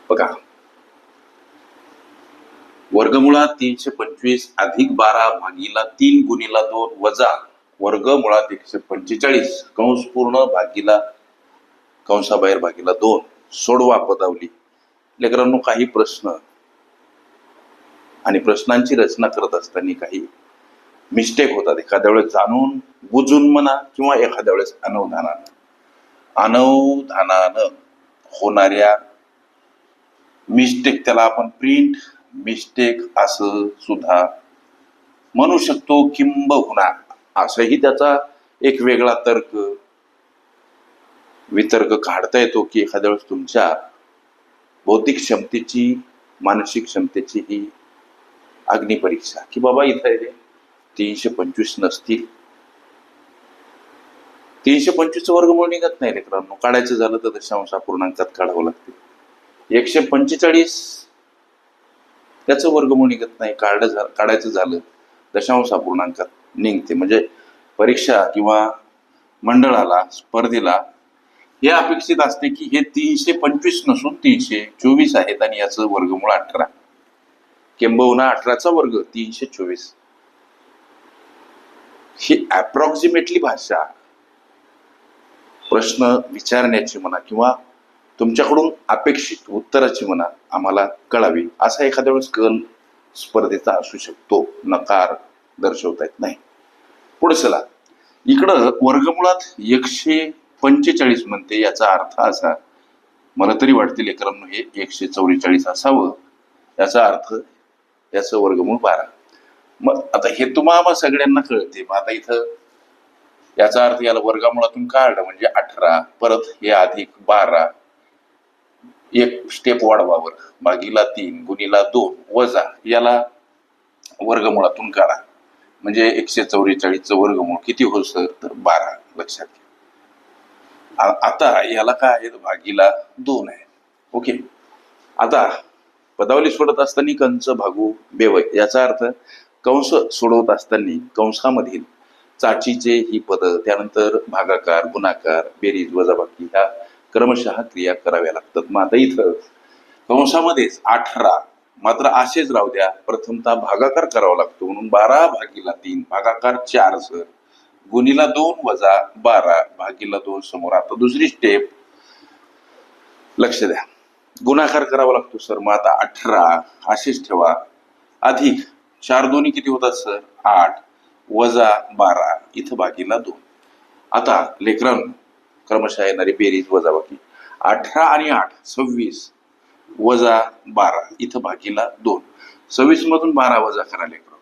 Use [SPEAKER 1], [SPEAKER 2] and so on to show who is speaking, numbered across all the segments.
[SPEAKER 1] बघा, वर्गमुळात 325 अधिक 12 भागीला 3 गुणिला 2 वजा वर्गमुळात 145 कंस पूर्ण भागीला कंसाबाहेर भागीला 2 सोडवा पदावली. लेकरांनो, काही प्रश्न आणि प्रश्नांची रचना करत असताना काही मिस्टेक होतात. एखाद्या वेळेस जाणून बुजून म्हणा किंवा एखाद्या वेळेस अनवधानानं होणाऱ्या मिस्टेक, त्याला आपण प्रिंट मिस्टेक असं सुद्धा म्हणू शकतो. किंबहुना असंही त्याचा एक वेगळा वितर्क काढता येतो की एखाद्या वेळेस तुमच्या बौद्धिक क्षमतेची, मानसिक क्षमतेची ही अग्निपरीक्षा, की बाबा इथं 325 नसतील, 325 वर्गमूळ निघत नाही लेकरांनो. काढायचं झालं तर दशांश अपूर्णांकात काढावं लागते. 145 त्याचं वर्गमूळ निघत नाही, काढायचं झालं दशांश अपूर्णांकात निघते. म्हणजे परीक्षा किंवा मंडळाला, स्पर्धेला हे अपेक्षित असते की हे 325 नसून 324 आहेत आणि याचं वर्गमूळ 18, किंबहुना 18चा वर्ग 324. ही अप्रॉक्सिमेटली भाषा प्रश्न विचारण्याची म्हणा किंवा तुमच्याकडून अपेक्षित उत्तराची म्हणा आम्हाला कळावी, असा एखाद्या वेळेस कल स्पर्धेचा असू शकतो. नकार दर्शवता येत नाही. पुढे चला, इकडं वर्गमुळात 145 म्हणते. याचा अर्थ असा, मला तरी वाटते लेकरांनो हे 144 असावं. याचा अर्थ याचं वर्गमूळ 12. मग आता हे तुम्हाला सगळ्यांना कळते. मग आता इथं याचा अर्थ याला वर्गामुळातून काढलं म्हणजे 18, परत हे अधिक 12, एक स्टेप वाढवावर भागीला 3 गुणिला 2 वजा याला वर्गमुळातून काढा म्हणजे 144चं वर्गमूळ किती होतं तर 12. लक्षात घ्या. आता याला काय आहे, भागीला 2 आहे. ओके, आता पदावली सोडत असताना कंस भागू बेवय, याचा अर्थ कंस सोडवत असताना कंसामधील चाचीचे ही पद, त्यानंतर भागाकार, गुणाकार, बेरीज, वजाबाकी ह्या क्रमशः क्रिया कराव्या लागतात. मग आता इथं कंसामध्येच 18 मात्र असेच राहू द्या. प्रथमतः भागाकार करावा लागतो म्हणून 12 भागीला 3 भागाकार 4 सर गुणिला 2 वजा 12 भागीला 2 समोर. आता दुसरी स्टेप लक्ष द्या, गुणाकार करावा लागतो सर. मग आता 18 असेच ठेवा अधिक 4 दोन्ही किती होतात सर 8 वजा 12 इथं भागीला 2. आता लेकरांनो क्रमशः येणारी बेरीज वजाबाकी 18 आणि 8 26 वजा 12 इथं भागीला 2. 26 मधून 12 वजा करा लेकरांनो,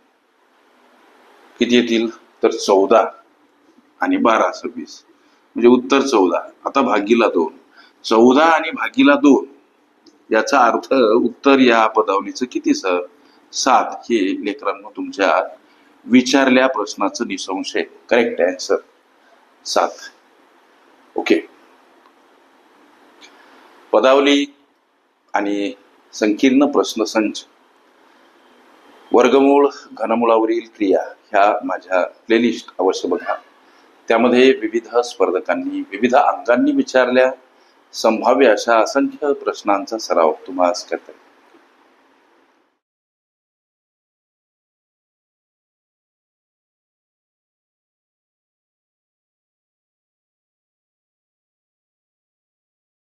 [SPEAKER 1] किती येतील तर 14 आणि 12 26 म्हणजे उत्तर 14. आता भागीला 2, 14 आणि भागीला 2 याचा अर्थ उत्तर या पदावलीचं किती सर 7. हे लेकरांनो तुमच्या विचारल्या प्रश्नाचं निसंशय करेक्ट आन्सर 7. ओके, पदावली आणि संकीर्ण प्रश्नसंच, वर्गमूळ, घनमुळावरील क्रिया ह्या माझ्या प्लेलिस्ट अवश्य बघा. त्यामध्ये विविध स्पर्धकांनी विविध अंगांनी विचारल्या संभाव्य अशा असंख्य प्रश्नांचा सराव तुम्हाला करता